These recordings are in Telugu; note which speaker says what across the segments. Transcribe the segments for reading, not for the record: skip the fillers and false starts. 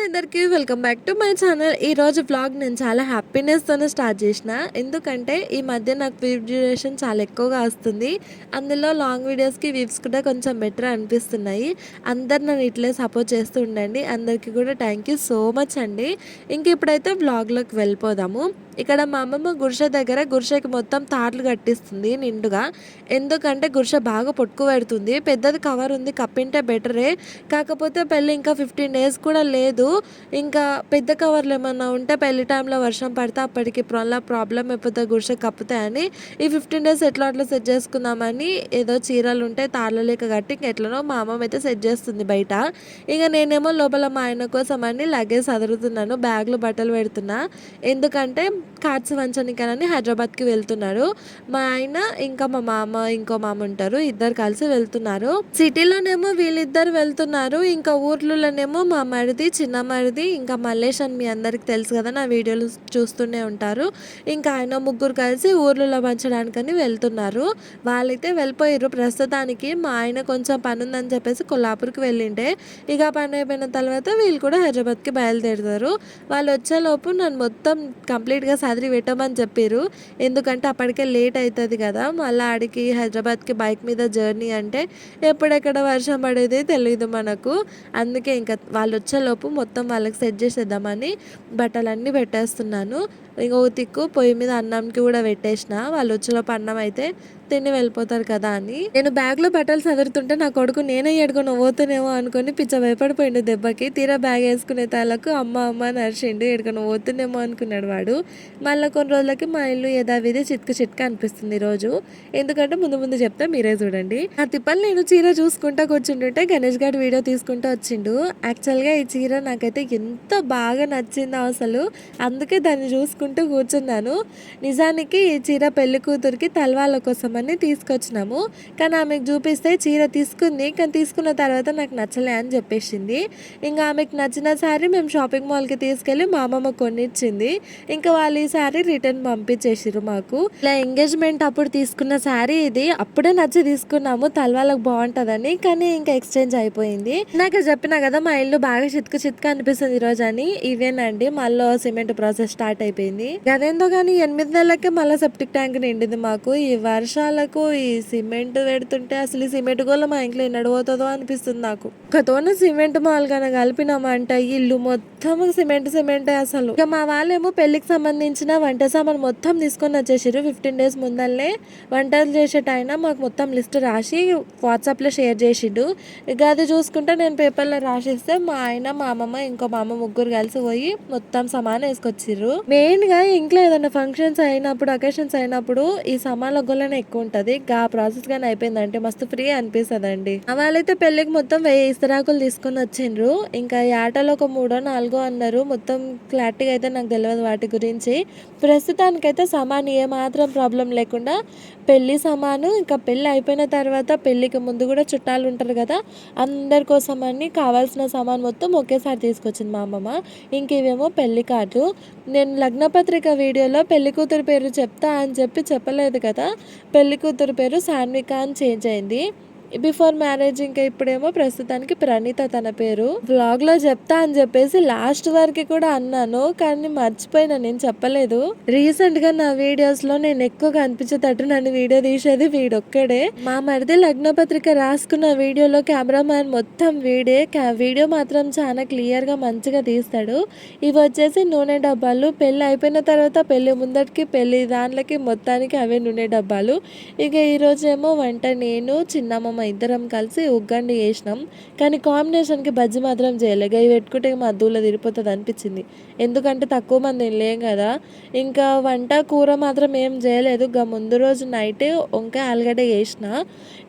Speaker 1: అందరికీ welcome back to my channel. ఈరోజు వ్లాగ్ నేను చాలా హ్యాపీనెస్తోనే స్టార్ట్ చేసిన. ఎందుకంటే ఈ మధ్య నాకు వ్యూవ్ డ్యూరేషన్ చాలా ఎక్కువగా వస్తుంది. అందులో లాంగ్ వీడియోస్కి వ్యూస్ కూడా కొంచెం బెటర్ అనిపిస్తున్నాయి. అందరు నన్ను ఇట్లే సపోర్ట్ చేస్తూ ఉండండి. అందరికీ కూడా థ్యాంక్ యూ సో మచ్ అండి. ఇంక ఇప్పుడైతే వ్లాగ్లోకి వెళ్ళిపోదాము. ఇక్కడ మా అమ్మమ్మ గుడిసె దగ్గర గుడిసెకి మొత్తం తాట్లు కట్టిస్తుంది నిండుగా. ఎందుకంటే గుడిసె బాగా పొట్టుకు పెడుతుంది. పెద్దది కవర్ ఉంది, కప్పింటే బెటరే. కాకపోతే పెళ్ళి ఇంకా 15 days కూడా లేదు. ఇంకా పెద్ద కవర్లు ఏమన్నా ఉంటే పెళ్లి టైంలో వర్షం పడితే అప్పటికి ప్రాబ్లం అయిపోతే గుడిసె కప్పుతాయని ఈ 15 days ఎట్లా అట్లా సెట్ చేసుకుందామని ఏదో చీరలు ఉంటే తాళ్ళ లేక కట్టి ఎట్లనో మా అమ్మమ్మ అయితే సెట్ చేస్తుంది బయట. ఇక నేనేమో లోపల మా ఆయన కోసం అని లగేజ్ సదురుతున్నాను, బ్యాగ్లో బట్టలు పెడుతున్నా. ఎందుకంటే కార్డ్స్ వంచనికనని హైదరాబాద్కి వెళ్తున్నారు. మా ఆయన ఇంకా మా మామ ఇంకో మామ ఉంటారు, ఇద్దరు కలిసి వెళ్తున్నారు. సిటీలోనేమో వీళ్ళిద్దరు వెళ్తున్నారు, ఇంకా ఊర్లోనేమో మా మరిది, చిన్న మరిది, ఇంకా మల్లేష్ అని మీ అందరికి తెలుసు కదా, నా వీడియోలు చూస్తూనే ఉంటారు. ఇంకా ఆయన ముగ్గురు కలిసి ఊర్లలో పంచడానికని వెళ్తున్నారు. వాళ్ళైతే వెళ్ళిపోయారు ప్రస్తుతానికి. మా ఆయన కొంచెం పని ఉందని చెప్పేసి కొల్లాపూర్కి వెళ్ళింటే ఇక పని అయిపోయిన తర్వాత వీళ్ళు కూడా హైదరాబాద్కి బయలుదేరుతారు. వాళ్ళు వచ్చేలోపు నన్ను మొత్తం కంప్లీట్గా సదిరి పెట్టమని చెప్పారు. ఎందుకంటే అప్పటికే లేట్ అవుతుంది కదా, మళ్ళీ ఆడికి హైదరాబాద్కి బైక్ మీద జర్నీ అంటే ఎప్పుడెక్కడ వర్షం పడేది తెలియదు మనకు. అందుకే ఇంకా వాళ్ళు వచ్చేలోపు మొత్తం వాళ్ళకి సెట్ చేసేద్దామని బట్టలన్నీ పెట్టేస్తున్నాను. ఇంకో తిక్కు పొయ్యి మీద అన్నంకి కూడా పెట్టేసిన. వాళ్ళు వచ్చేలోపు అన్నం అయితే తిని వెళ్ళిపోతారు కదా అని. నేను బ్యాగ్లో బట్టలు సదురుతుంటే నా కొడుకు నేనే ఎడుకొని పోతున్నామో అనుకుని పిచ్చ భయపడిపోయిండు దెబ్బకి. తీరా బ్యాగ్ వేసుకునే తాళ్ళకు అమ్మ అమ్మ నరిచిండు, ఎడుకొని పోతున్నామో అనుకున్నాడు వాడు. మళ్ళీ కొన్ని రోజులకి మా ఇల్లు యథావిధి చిట్క అనిపిస్తుంది ఈరోజు. ఎందుకంటే ముందు చెప్తే మీరే చూడండి. ఆ తిప్పలు నేను చీర చూసుకుంటా కూర్చుంటుంటే గణేష్ గారి వీడియో తీసుకుంటూ వచ్చిండు. యాక్చువల్గా ఈ చీర నాకైతే ఎంత బాగా నచ్చిందో అసలు, అందుకే దాన్ని చూసుకుంటూ కూర్చున్నాను. నిజానికి ఈ చీర పెళ్లి కూతురికి తలవాళ్ళ కోసం అని తీసుకొచ్చినాము. కానీ ఆమెకు చూపిస్తే చీర తీసుకుంది, కానీ తీసుకున్న తర్వాత నాకు నచ్చలే అని చెప్పేసింది. ఇంకా ఆమెకు నచ్చిన శారీ మేము షాపింగ్ మాల్కి తీసుకెళ్ళి మా అమ్మమ్మ కొనిచ్చింది. ఇంకా వాళ్ళు ఈ శారీ రిటర్న్ పంపించేసారు మాకు. ఇలా ఎంగేజ్మెంట్ అప్పుడు తీసుకున్న శారీ ఇది. అప్పుడే నచ్చి తీసుకున్నాము, తలవాళ్ళకి బాగుంటుందని. కానీ ఇంకా ఎక్స్చేంజ్ అయిపోయింది. నాకు చెప్పినా కదా మా ఇల్లు బాగా చిత్క అనిపిస్తుంది ఈ రోజు అని. ఇవేనండి మళ్ళీ సిమెంట్ ప్రాసెస్ స్టార్ట్ అయిపోయింది. అదేందో కానీ 8 నెలలకే మళ్ళీ సెప్టిక్ ట్యాంక్ నిండింది మాకు. ఈ వర్షాలకు ఈ సిమెంట్ పెడుతుంటే అసలు ఈ సిమెంట్ గోళ మా ఇంట్లో నడిపోతుందో అనిపిస్తుంది నాకు. ఒకతోనే సిమెంట్ మాల్ కనుక కలిపినామంట ఇల్లు మొత్తం సిమెంట్ అసలు. ఇక మా వాళ్ళేమో పెళ్లికి సంబంధించిన వంట సామాన్ మొత్తం తీసుకొని వచ్చేసారు. 15 days ముందల్లే వంటలు చేసేటైనా మాకు మొత్తం లిస్ట్ రాసి వాట్సాప్లో షేర్ చేసిండు. ఇక అది చూసుకుంటే నేను పేపర్లో రాసిస్తే మా ఆయన, మా అమ్మమ్మ, ఇంకో మా అమ్మ ముగ్గురు కలిసి పోయి మొత్తం సామాన్ వేసుకొచ్చిర్రు. మెయిన్ గా ఇంట్లో ఏదైనా ఫంక్షన్స్ అయినప్పుడు, అకేషన్స్ అయినప్పుడు ఈ సామాన్ల గొల్లనే ఎక్కువ ఉంటది. ఆ ప్రాసెస్ గానీ అయిపోయిందంటే మస్తు ఫ్రీ అనిపిస్తుంది. వాళ్ళైతే పెళ్లికి మొత్తం 1000 ఇస్తరాకులు తీసుకొని వచ్చిండ్రు. ఇంకా ఈ ఆటలో ఒక 3-4 అన్నారు. మొత్తం క్లారిటీగా అయితే నాకు తెలియదు వాటి గురించి. ప్రస్తుతానికైతే సామాన్ ఏ మాత్రం ప్రాబ్లం లేకుండా పెళ్లి సామాను, ఇంకా పెళ్లి అయిపోయిన తర్వాత పెళ్లికి ముందు కూడా చుట్టాలు ఉంటారు కదా, అందరి కోసం అని కావాల్సిన సామాన్ మొత్తం ఒకేసారి తీసుకొచ్చింది మా అమ్మమ్మ. ఇంక ఇవేమో పెళ్లి కార్డు. నేను లగ్నపత్రిక వీడియోలో పెళ్లి కూతురు పేరు చెప్తా అని చెప్పలేదు కదా, పెళ్లి కూతురు పేరు సాన్విక అని చేంజ్ అయింది. Before marriage. ఇంకా ఇప్పుడేమో ప్రస్తుతానికి ప్రణీత తన పేరు. వ్లాగ్ లో చెప్తా అని చెప్పేసి లాస్ట్ వరకు కూడా అన్నాను, కానీ మర్చిపోయినా, నేను చెప్పలేదు. రీసెంట్ గా నా వీడియోస్ లో నేను ఎక్కువగా అనిపించేటట్టు నన్ను వీడియో తీసేది వీడొక్కడే. మా మరిది లగ్నపత్రిక రాసుకున్న వీడియోలో కెమెరామ్యాన్ మొత్తం వీడే. వీడియో మాత్రం చాలా క్లియర్ గా మంచిగా తీస్తాడు. ఇవి వచ్చేసి నూనె డబ్బాలు. పెళ్లి అయిపోయిన తర్వాత పెళ్లి ముందటికి పెళ్లి దాంట్లకి మొత్తానికి అవే నూనె డబ్బాలు. ఇక ఈ రోజేమో వంట నేను, చిన్నమ్మ ఇద్దరం కలిసి ఉగ్గండి చేసినాం. కానీ కాంబినేషన్కి బజ్జి మాత్రం చేయలేదు. ఇవి పెట్టుకుంటే మా దూల తిరిగిపోతుంది అనిపించింది. ఎందుకంటే తక్కువ మంది లేం కదా. ఇంకా వంట కూర మాత్రం ఏం చేయలేదు. ముందు రోజు నైట్ వంకాయ ఆలుగడ్డ చేసిన.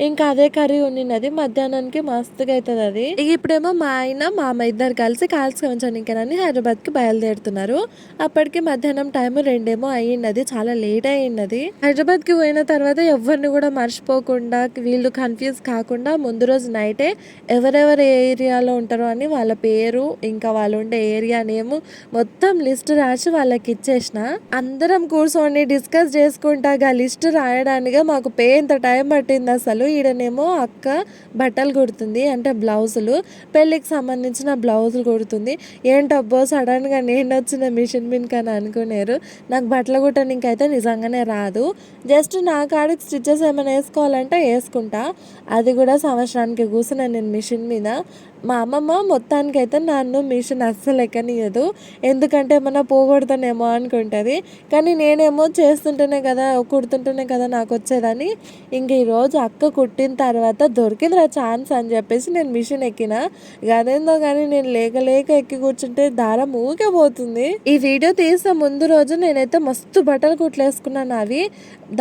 Speaker 1: ఇంకా అదే కర్రీ ఉన్నది. మధ్యాహ్నానికి మస్తుగా అవుతుంది అది. ఇప్పుడేమో మా ఆయన, మా అమ్మ ఇద్దరు కలిసి కాల్చుకోవచ్చానికనని హైదరాబాద్కి బయలుదేరుతున్నారు. అప్పటికి మధ్యాహ్నం టైం 2 అయ్యింది. చాలా లేట్ అయ్యింది. హైదరాబాద్కి పోయిన తర్వాత ఎవరిని కూడా మర్చిపోకుండా వీళ్ళు కన్ఫ్యూజ్ డీటెయిల్స్ కాకుండా ముందు రోజు నైటే ఎవరెవరు ఏ ఏరియాలో ఉంటారో అని వాళ్ళ పేరు, ఇంకా వాళ్ళు ఉండే ఏరియా నేము మొత్తం లిస్ట్ రాసి వాళ్ళకి ఇచ్చేసిన. అందరం కూర్చొని డిస్కస్ చేసుకుంటాగా లిస్ట్ రాయడానిగా మాకు ఎంత టైం పట్టింది అసలు. ఈడనేమో అక్క బట్టలు కుడుతుంది, అంటే బ్లౌజులు, పెళ్ళికి సంబంధించిన బ్లౌజులు కుడుతుంది. ఏంటబ్బో సడన్గా నేను వచ్చిన మిషన్ మీదకి అని అనుకున్నారు. నాకు బట్టలు కుట్టడానికి అయితే నిజంగానే రాదు. జస్ట్ నా కాడికి స్టిచ్చెస్ ఏమైనా వేసుకోవాలంటే వేసుకుంటా. అది కూడా సంవత్సరానికి కూర్చున్నాను నేను మిషన్ మీద. మా అమ్మమ్మ మొత్తానికైతే నన్ను మిషన్ అస్సలు ఎక్కనియదు, ఎందుకంటే ఏమన్నా పోగొడతానేమో అనుకుంటుంది. కానీ నేనేమో చేస్తుంటేనే కదా, కుడుతుంటేనే కదా నాకు వచ్చేదని. ఇంక ఈరోజు అక్క కుట్టిన తర్వాత దొరికిందిరా ఛాన్స్ అని చెప్పేసి నేను మిషన్ ఎక్కిన. అదేందో కానీ నేను లేక లేక ఎక్కి కూర్చుంటే దారం ఊకే పోతుంది. ఈ వీడియో తీసే ముందు రోజు నేనైతే మస్తు బట్టలు కుట్లేసుకున్నాను. అవి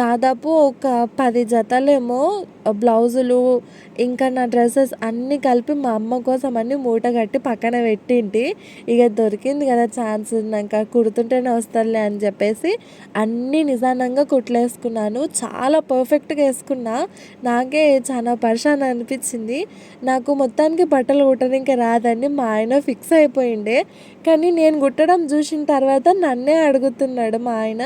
Speaker 1: దాదాపు ఒక 10 జతలేమో బ్లౌజులు, ఇంకా నా డ్రెస్సెస్ అన్నీ కలిపి మా అమ్మ కోసం అన్నీ మూట కట్టి పక్కన పెట్టింటి. ఇక దొరికింది కదా ఛాన్స్, నాకు కుడుతుంటేనే వస్తుందిలే అని చెప్పేసి అన్నీ నిదానంగా కుట్లేసుకున్నాను. చాలా పర్ఫెక్ట్గా వేసుకున్నా. నాకే చాలా పరిశాన్ అనిపించింది. నాకు మొత్తానికి బట్టలు కుట్టడానికి రాదని మా ఆయన ఫిక్స్ అయిపోయిండే. కానీ నేను కుట్టడం చూసిన తర్వాత నన్నే అడుగుతున్నాడు మా ఆయన,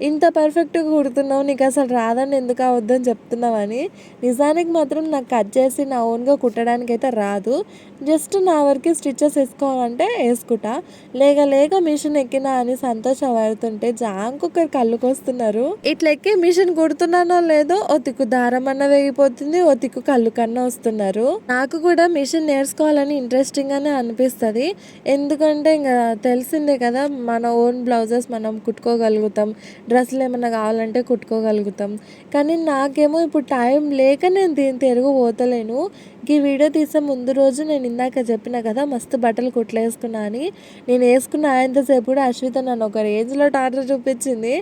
Speaker 1: ఇంత పర్ఫెక్ట్గా కుడుతున్నావు, నీకు అసలు రాదని ఎందుకు అవద్దని చెప్తున్నావని. నిజానికి మాత్రం నాకు కట్ చేసి నా ఓన్గా కుట్టడానికి అయితే రాదు. జస్ట్ నా వరకు స్టిచ్చెస్ వేసుకోవాలంటే వేసుకుంటా. లేక మిషన్ ఎక్కినా అని సంతోషపడుతుంటే జాంకొకరు కళ్ళుకొస్తున్నారు. ఇట్లా ఎక్కి మిషన్ కుడుతున్నానో లేదో ఓ తిక్కు దారం అన్న వేగిపోతుంది, ఓ తిక్కు కళ్ళు కన్నా వస్తున్నారు. నాకు కూడా మిషన్ నేర్చుకోవాలని ఇంట్రెస్టింగ్ గానే అనిపిస్తుంది. ఎందుకంటే ఇంకా తెలిసిందే కదా, మన ఓన్ బ్లౌజెస్ మనం కుట్టుకోగలుగుతాం, డ్రెస్సులు ఏమైనా కావాలంటే కుట్టుకోగలుగుతాం. కానీ నాకేమో ఇప్పుడు టైం లేక నేను దీని తిరుగు పోతలేను. ఈ వీడియో తీసే ముందు రోజు నేను ఇందాక చెప్పిన కదా మస్తు బట్టలు కుట్లేసుకున్నా అని. నేను వేసుకున్న ఆయంతసేపు కూడా అశ్విత నన్ను ఒక రేంజ్లో టార్చర్ చూపించింది.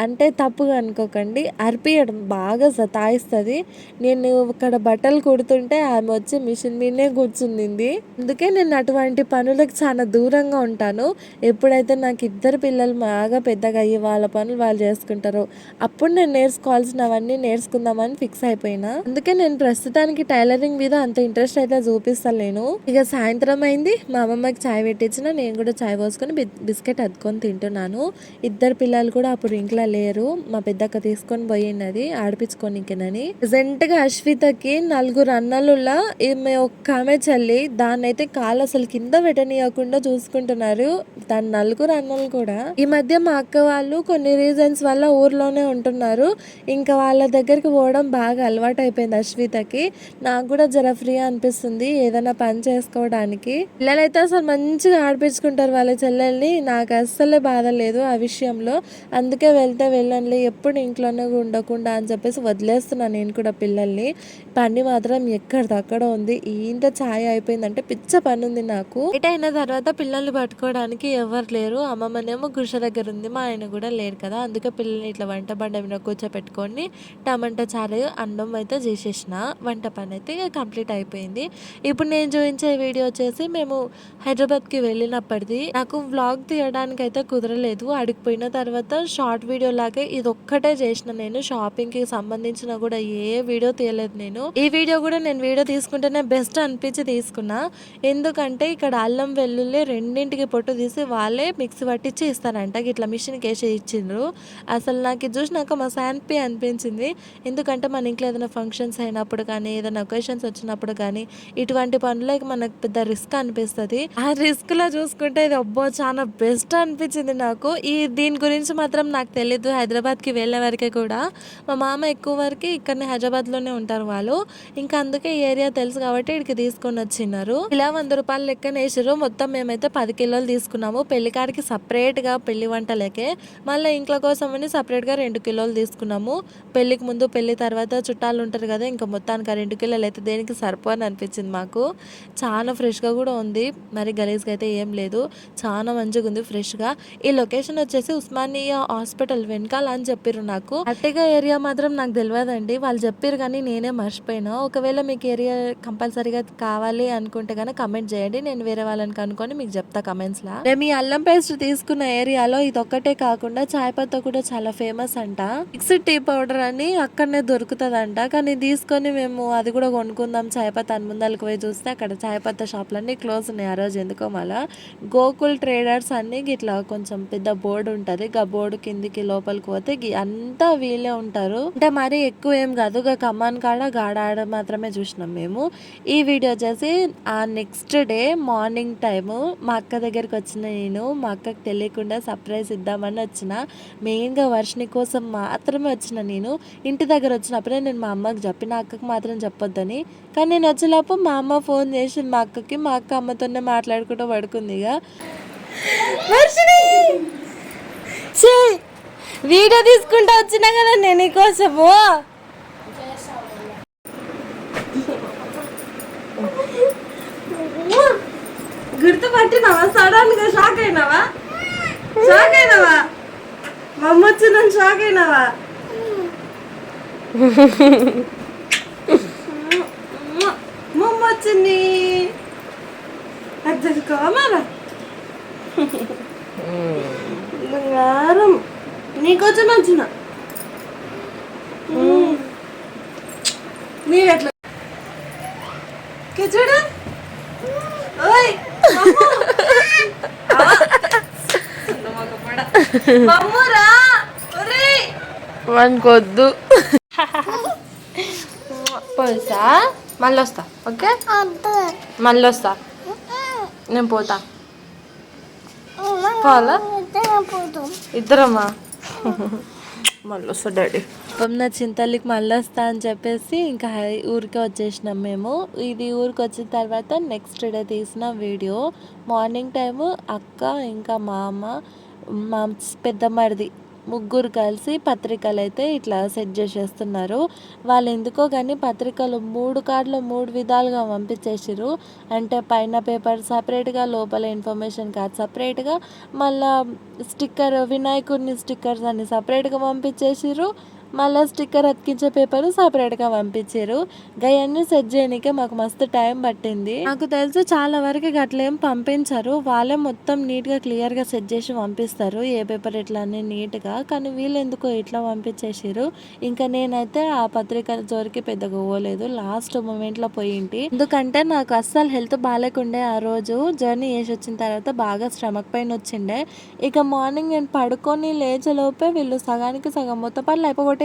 Speaker 1: అంటే తప్పుగా అనుకోకండి, అర్పియడం బాగా సతాయిస్తుంది. నేను ఇక్కడ బట్టలు కుడుతుంటే ఆమె వచ్చి మిషన్ మీదనే కూర్చుంది. అందుకే నేను అటువంటి పనులకు చాలా దూరంగా ఉంటాను. ఎప్పుడైతే నాకు 2 పిల్లలు బాగా పెద్దగా అయ్యి వాళ్ళ పనులు వాళ్ళు చేసుకుంటారో అప్పుడు నేను నేర్చుకోవాల్సినవన్నీ నేర్చుకుందామని ఫిక్స్ అయిపోయినా. అందుకే నేను ప్రస్తుతానికి టైలరింగ్ మీద అంత ఇంట్రెస్ట్ అయితే చూపిస్తలేను. ఇక సాయంత్రం అయింది, మా అమ్మమ్మకి చాయ్ పెట్టించిన, నేను కూడా చాయ్ పోసుకొని బిస్కెట్ అద్దుకొని తింటున్నాను. 2 పిల్లలు కూడా అప్పుడు ఇంట్లో లేరు, మా పెద్దక్క తీసుకొని పోయినది ఆడిపించుకోనికనని. రీసెంట్ గా అశ్వితకి 4 అన్నలులా ఈమె ఒక్క ఆమె చెల్లి, దాన్ని అయితే కాలు అసలు కింద పెట్టనీయకుండా చూసుకుంటున్నారు. దాని 4 అన్నలు కూడా. ఈ మధ్య మా అక్క వాళ్ళు కొన్ని రీజన్స్ వల్ల ఊర్లోనే ఉంటున్నారు. ఇంకా వాళ్ళ దగ్గరికి పోవడం బాగా అలవాటు అయిపోయింది అశ్వితకి. నాకు కూడా జర ఫ్రీ అనిపిస్తుంది ఏదైనా పని చేసుకోవడానికి. పిల్లలైతే అసలు మంచిగా ఆడిపించుకుంటారు వాళ్ళ చెల్లెల్ని. నాకు అస్సలే బాధ లేదు ఆ విషయంలో. అందుకే వెళ్తే వెళ్ళండి, ఎప్పుడు ఇంట్లోనే ఉండకుండా అని చెప్పేసి వదిలేస్తున్నాను నేను కూడా పిల్లల్ని. పని మాత్రం ఎక్కడిదక్కడ ఉంది. ఇంత ఛాయ్ అయిపోయిందంటే పిచ్చ పని ఉంది నాకు. లేట్ అయిన తర్వాత పిల్లల్ని పట్టుకోవడానికి ఎవరు లేరు. అమ్మమ్మనేమో గుష దగ్గర ఉంది, మా ఆయన కూడా లేరు కదా. అందుకే పిల్లల్ని ఇట్లా వంట బండ మీద కూర్చోపెట్టుకొని టమాటా చారు అన్నం అయితే చేసేసిన. వంట పని అయితే కంప్లీట్ అయిపోయింది. ఇప్పుడు నేను చూపించే వీడియో వచ్చేసి మేము హైదరాబాద్కి వెళ్ళినప్పటిది. నాకు వ్లాగ్ తీయడానికి అయితే కుదరలేదు. అడిగిపోయిన తర్వాత షార్ట్ వీడియో లాగే ఇది ఒక్కటే చేసిన. నేను షాపింగ్కి సంబంధించిన కూడా ఏ వీడియో తీయలేదు నేను. ఈ వీడియో కూడా నేను వీడియో తీసుకుంటేనే బెస్ట్ అనిపించి తీసుకున్నా. ఎందుకంటే ఇక్కడ అల్లం వెల్లుల్లి రెండింటికి పొట్టు తీసి వాళ్ళే మిక్సీ పట్టించి ఇస్తారంట. ఇట్లా మిషన్కి వేసి ఇచ్చిండ్రు. అసలు నాకు ఇది చూసినాక మా హ్యాపీ అనిపించింది. ఎందుకంటే మన ఇంట్లో ఏదైనా ఫంక్షన్స్ అయినప్పుడు కానీ, ఏదైనా ఒకేషన్స్ వచ్చినప్పుడు కానీ ఇటువంటి పనులకి మనకు పెద్ద రిస్క్ అనిపిస్తుంది. ఆ రిస్క్ లో చూసుకుంటే ఇది అబ్బో చాలా బెస్ట్ అనిపించింది నాకు. దీని గురించి మాత్రం నాకు తెలీదు. హైదరాబాద్కి వెళ్ళే వరకే కూడా మా మామ ఎక్కువ వరకు ఇక్కడనే హైదరాబాద్లోనే ఉంటారు వాళ్ళు. ఇంకా అందుకే ఈ ఏరియా తెలుసు కాబట్టి ఇక్కడికి తీసుకొని వచ్చినారు. ఇలా 100 రూపాయలు లెక్కన వేసారు. మొత్తం మేమైతే 10 కిలోలు తీసుకున్నాము. పెళ్లికాడికి సపరేట్గా పెళ్లి వంటలకే, మళ్ళీ ఇంట్లో కోసం అని సపరేట్గా 2 కిలోలు తీసుకున్నాము. పెళ్లికి ముందు పెళ్లి తర్వాత చుట్టాలు ఉంటారు కదా, ఇంకా మొత్తానికి 2 కిలోలు అయితే దేనికి సరిపోని అనిపించింది మాకు. చాలా ఫ్రెష్గా కూడా ఉంది, మరి గలీజ్గా అయితే ఏం లేదు, చాలా మంచిగా ఉంది ఫ్రెష్గా. ఈ లొకేషన్ వచ్చేసి ఉస్మానియా హాస్పిటల్ వెనకాల అని చెప్పారు నాకు. అట్టిగా ఏరియా మాత్రం నాకు తెలియదండి, వాళ్ళు చెప్పారు కానీ నేనే మర్చిపోయినా. ఒకవేళ మీకు ఏరియా కంపల్సరీగా కావాలి అనుకుంటే కనుక కమెంట్ చేయండి, నేను వేరే వాళ్ళని కనుక్కొని మీకు చెప్తా కమెంట్స్లో. మేము ఈ అల్లం పేస్ట్ తీసుకున్న ఏరియాలో ఇది ఒక్కటే కాకుండా చాయ్ పత్తా కూడా చాలా ఫేమస్ అంట. మిక్స్డ్ టీ పౌడర్ అని అక్కడనే దొరుకుతుందంట, కానీ తీసుకొని మేము అది కూడా కొనుక్కుందాం చాయ్ పత్తా అని ముందరికి పోయి చూస్తే అక్కడ చాయ్ పత్తా షాప్లన్నీ క్లోజ్ ఉన్నాయి ఆ రోజు ఎందుకో. మళ్ళీ గోకుల్ ట్రేడర్స్ అన్ని ఇట్లా కొంచెం పెద్ద బోర్డు ఉంటుంది, ఆ బోర్డు కిందికి లోపలికి పోతే అంతా వీళ్ళే ఉంటారు. అంటే మరీ ఎక్కువ ఏం కాదు, కమాన్ కాడ గాడ మాత్రమే చూసినాం మేము. ఈ వీడియో వచ్చేసి ఆ నెక్స్ట్ డే మార్నింగ్ టైము మా అక్క దగ్గరికి వచ్చిన నేను, మా అక్కకి తెలియకుండా సర్ప్రైజ్ ఇద్దామని వచ్చిన. మెయిన్గా వర్షిని కోసం మాత్రమే వచ్చిన నేను. ఇంటి దగ్గర వచ్చినప్పుడే నేను మా అమ్మకి చెప్పిన, అక్కకి మాత్రం చెప్పొద్దని. కానీ నేను వచ్చేలోపు మా అమ్మ ఫోన్ చేసింది మా అక్కకి, మా అక్క అమ్మతోనే మాట్లాడుకుంటూ పడుకుంది. ఇక వీడియో తీసుకుంటా వచ్చినా కదా నేను నీకోసము. గుర్తుపట్టినావా? సడన్గా షాక్ అయినావా? మా అమ్మ వచ్చి నన్ను షాక్ అయినావా? మా అమ్మ వచ్చింది అది కామారా బంగారం నీకొచ్చిన వచ్చిన నీవెట్లా చూడ మనకొద్దు పోసా, మళ్ళీ వస్తా. ఓకే మళ్ళీ వస్తా, నేను పోతా. పోవాలా ఇద్దరమ్మా? మళ్ళీ వస్తా డాడీ. నా చింతల్లికి మళ్ళీ వస్తా అని చెప్పేసి ఇంకా ఊరికి వచ్చేసినాం మేము. ఇది ఊరికి వచ్చిన తర్వాత నెక్స్ట్ డే తీసిన వీడియో. మార్నింగ్ టైము అక్క ఇంకా మా అమ్మ మా పెద్దమ్మడిది ముగ్గురు కలిసి పత్రికలు అయితే ఇట్లా సెట్ చేసేస్తున్నారు. వాళ్ళు ఎందుకో కానీ పత్రికలు 3 కార్డులు 3 విధాలుగా పంపించేసారు. అంటే పైన పేపర్ సపరేట్గా, లోపల ఇన్ఫర్మేషన్ కార్డ్ సపరేట్గా, మళ్ళీ స్టిక్కర్ వినాయకుడిని స్టిక్కర్స్ అన్ని సపరేట్గా పంపించేసారు. మళ్ళీ స్టిక్కర్ అతికించే పేపర్ సపరేట్గా పంపించారు. గయన్నీ సెట్ చేయడానికే మాకు మస్తు టైం పట్టింది. నాకు తెలుసు చాలా వరకు అట్లేం పంపించారు, వాళ్ళే మొత్తం నీట్గా క్లియర్గా సెట్ చేసి పంపిస్తారు ఏ పేపర్ ఎట్లా అని నీట్గా. కానీ వీళ్ళు ఎందుకో ఇట్లా పంపించేసారు. ఇంకా నేనైతే ఆ పత్రిక జోరికి పెద్దగా పోలేదు, లాస్ట్ మూమెంట్లో పోయింటి. ఎందుకంటే నాకు అస్సలు హెల్త్ బాగాలేకుండే. ఆ రోజు జర్నీ చేసి వచ్చిన తర్వాత బాగా స్టమక్ పెయిన్ వచ్చిండే. ఇక మార్నింగ్ నేను పడుకొని లేచలోపే వీళ్ళు సగానికి సగం మొత్తం పనులు అయిపోగొట్టేసారు.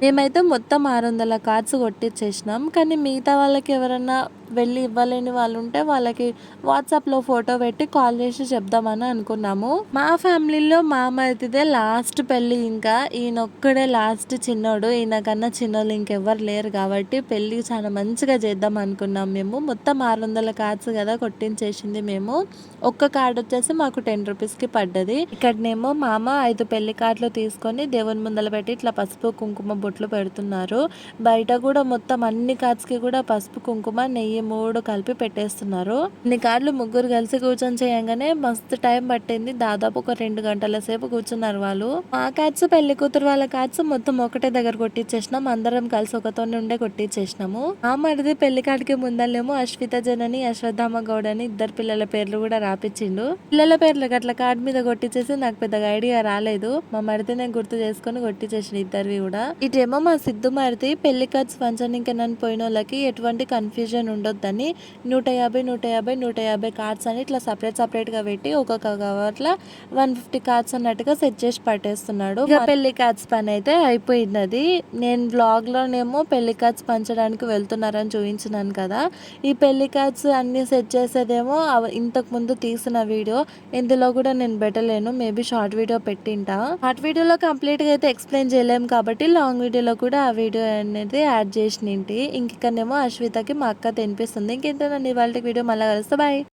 Speaker 1: మేమైతే మొత్తం 600 కార్డ్స్ కొట్టించేసినాం. కానీ మిగతా వాళ్ళకి ఎవరన్నా వెళ్ళి ఇవ్వలేని వాళ్ళు ఉంటే వాళ్ళకి వాట్సాప్లో ఫోటో పెట్టి కాల్ చేసి చెప్దామని అనుకున్నాము. మా ఫ్యామిలీలో మా అమ్మాయిదే లాస్ట్ పెళ్ళి, ఇంకా ఈయనొక్కడే లాస్ట్ చిన్నోడు. ఈయనకన్నా చిన్నోళ్ళు ఇంకెవ్వరు లేరు కాబట్టి పెళ్ళి చాలా మంచిగా చేద్దాం అనుకున్నాం మేము. మొత్తం 600 కార్డ్స్ కదా కొట్టించేసింది మేము. ఒక్క కార్డు వచ్చేసి మాకు 10 రూపీస్కి పడ్డది. ఇక్కడనేమో మా అమ్మ 5 పెళ్లి కార్డులు తీసుకొని దేవుని ముందల పెట్టి ఇట్లా పసుపు కుంకుమ బొట్లు పెడుతున్నారు. బయట కూడా మొత్తం అన్ని కార్డ్స్కి కూడా పసుపు కుంకుమ నెయ్యి 3 కలిపి పెట్టేస్తున్నారు. ఇన్ని కార్డులు ముగ్గురు కలిసి కూర్చొని చేయంగానే మస్తు టైం పట్టింది. దాదాపు ఒక 2 గంటల సేపు కూర్చున్నారు వాళ్ళు. మా కార్డ్స్ పెళ్లి కూతురు వాళ్ళ కార్డ్స్ మొత్తం ఒకటే దగ్గర కొట్టించేసినాం. అందరం కలిసి ఒకతోనే ఉండే కొట్టించేసినాము. మా మరిది పెళ్లి కార్డుకి ముందలేమో అశ్విత జనని అశ్వత్థామ గౌడ్ అని 2 పిల్లల పేర్లు కూడా రాపించిండు. పిల్లల పేర్లు అట్లా కార్డు మీద కొట్టించేసి నాకు పెద్దగా ఐడియా రాలేదు. మా మరిది నేను గుర్తు చేసుకుని కొట్టించేసిన ఇద్దరివి కూడా. ఇటేమో మా సిద్ధు మరిది పెళ్లి కార్డ్స్ ఫంక్షన్ ఇంకా నన్ను పోయిన వాళ్ళకి ఎటువంటి కన్ఫ్యూజన్ ఉండొద్దని 150 కార్డ్స్ అని ఇట్లా సపరేట్ గా పెట్టి ఒక్కొక్క కవర్లో 150 కార్డ్స్ అన్నట్టుగా సెట్ చేసి పట్టేస్తున్నాడు. ఇక పెళ్లి కార్డ్స్ పని అయితే అయిపోయినది. నేను బ్లాగ్ లోనేమో పెళ్లి కార్డ్స్ పంచడానికి వెళ్తున్నారని చూపించినాను కదా. ఈ పెళ్లి కార్డ్స్ అన్ని సెట్ చేసేదేమో ఇంతకు ముందు తీసిన వీడియో, ఇందులో కూడా నేను పెట్టలేను, మేబీ షార్ట్ వీడియో పెట్టింటా. షార్ట్ వీడియోలో కంప్లీట్ గా అయితే ఎక్స్ప్లెయిన్ చేయలేము కాబట్టి లాంగ్ వీడియోలో కూడా ఆ వీడియో అనేది యాడ్ చేసినింటి. ఇంకనేమో అశ్వితకి మా అక్క తినిపిస్తుంది. ఇంకేంటో ఇవాళ వీడియో మళ్ళీ కలుస్తా. బాయ్.